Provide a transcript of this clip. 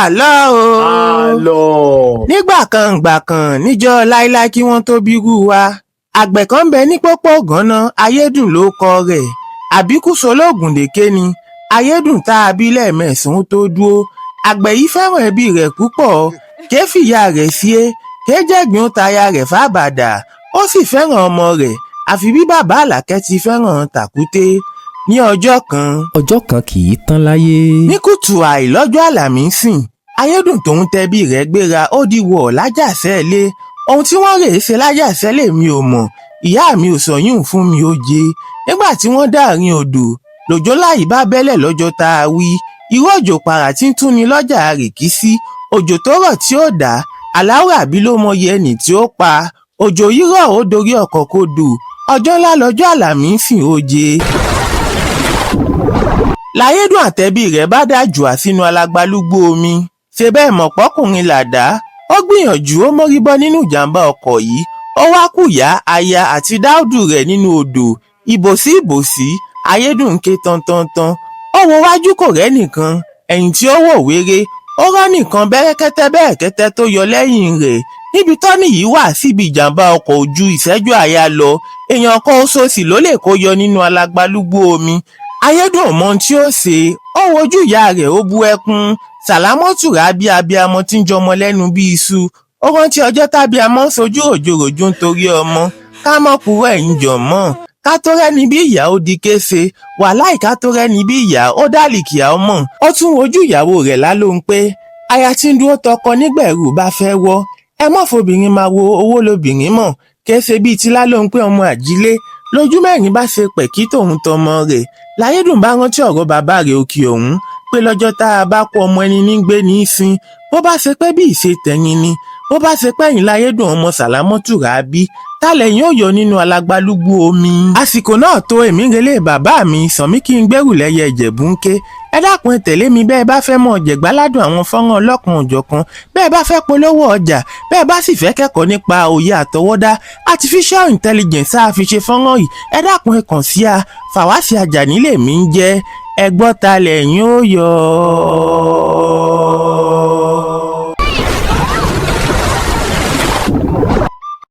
àlọ́ o. àlọ́. nígbà kan níjọ́ láíláí kí wọ́n tó bírú wa àgbẹ̀ kan ń bẹ ní pópó gánà ayédùn ló kọ rẹ̀ àbíkú sológun lèké ni ayédùn tá a bí lẹ́ẹ̀mẹsàn-án tó dúró. àgbẹ̀ yìí fẹ́ràn ẹbí rẹ̀ púpọ̀ ké fìyà rẹ̀ sí é ké jẹ̀gbín ó taya rẹ̀ fábàdà ó sì fẹ́ràn ọmọ rẹ̀ àfi bí bàbá àlàkẹ́ ti fẹ́ràn tàkúté. ní ọjọ́ kan kì í tán láyé. ní kùtù àì lọ́jọ́ àlàmísì ayédùn tòun tẹbí rẹ̀ gbéra ó di wọ̀ lájàṣẹ́ ilé. ohun tí wọ́n rèé ṣe lájàṣẹ́ lèmi ò mọ̀ ìyá mi ò sọyún fún mi ó jẹ. nígbà tí wọ́n dáàrin odò lòjó láyì bá bẹ́lẹ̀ lọ́jọ́ tá a wí irú òjò pàrà tí ń tún ni lọ́jà àrèkísí òjò tó rọ̀ tí ó dá aláwọ̀ àbí ló mọyì ẹnì tí ó pa. òjò yìí rọ̀ ó dorí ọkọ̀ kodò ọjọ́ ńlá lọ́jọ́ àlàmísì ó jẹ. láyédùn àtẹ̀bí rẹ̀ bá dájú sínú alágbálúgbó omi ṣe bẹ́ẹ̀ mọ̀ pọ́kùnrin làdá ó gbìyànjú ó mórí bọ́ nínú ìjàmbá ọkọ̀ yìí ó wá kùyà aya àti dáúdù rẹ̀ nínú odò ìbòsí ayédùn ń ké tantantan ó wo wájú kò rẹ́ nìkan ẹ̀yìn tí ó wò wéré ó rọ́ nìkan bẹ́rẹ́kẹ́tẹ́ tó yọ lẹ́yìn rẹ̀ níbi tọ́nì yìí wà síbi ìjàmbá ọkọ̀ ojú ìṣẹ́jú àyà lọ èèyàn kan oṣù sì ló lè kó yọ nínú alágbálúgbó omi. ayédùn mọ tí ó ṣe ó wojú ìyá rẹ̀ ó bú ẹkún sàlámọ́tù rà bí abiyamọ tí ń jọmọ lẹ́nu bí iṣu ó rántí ọjọ́ tábíamọ ń sojú òjòròjò nítorí ọmọ ká mọ̀ purọ́ ẹ̀yìn jọ̀mọ́ ká tó rẹ́ni bí ìyá ó di kése wàláì ká tó rẹ́ni bí ìyá ó dálìkìá ọmọ. ó tún wojú ìyàwó rẹ̀ lálóhùn pé aya tí ń dúró tọkọ nígbà ẹ̀rù bá fẹ́ wọ́ ẹ mọ̀ fobìnrin máa wo owó lobìnrin mọ̀ kése bíi ti lálóhùn pé ọmọ àjílé lójú mẹ́rin bá ṣe pẹ̀kí tòun tọmọ rẹ̀ láyédùn bá rántí ọ̀rọ̀ bàbá rẹ̀ òkè ọ̀hún pé lọ́jọ́ tá a bá kó ọmọ ẹni ní gbé ní í sin bó bá ṣe pé bí ìṣe tẹ̀yìn ni bó bá ṣe pẹ́yìn láyédùn ọmọ sàlámọ́tù rà á bí tálẹ̀ yóò yọ nínú alágbálúgbú omi. àsìkò náà tó èmi relé bàbá mi sànmí kí n gbẹ́rù lẹ́yẹ ìjẹ̀bú ń ké ẹ dákun ẹ tẹ̀lé mi bẹ́ẹ̀ bá fẹ́ mọ̀ jẹ̀gbáládùn àwọn fọ́nrán ọlọ́kan òjọ̀kan bẹ́ẹ̀ bá fẹ́ polówó ọjà bẹ́ẹ̀ bá sì fẹ́ kẹ́kọ̀ọ́ nípa òye àtọwọ́dá artificial intelligence a fi ṣe fọ́nrán yìí ẹ dákun ẹ kàn sí a Fàwásì Àjàní lèmi ń jẹ́ ẹ gbọ́ ta lẹ́yìn ó yọ.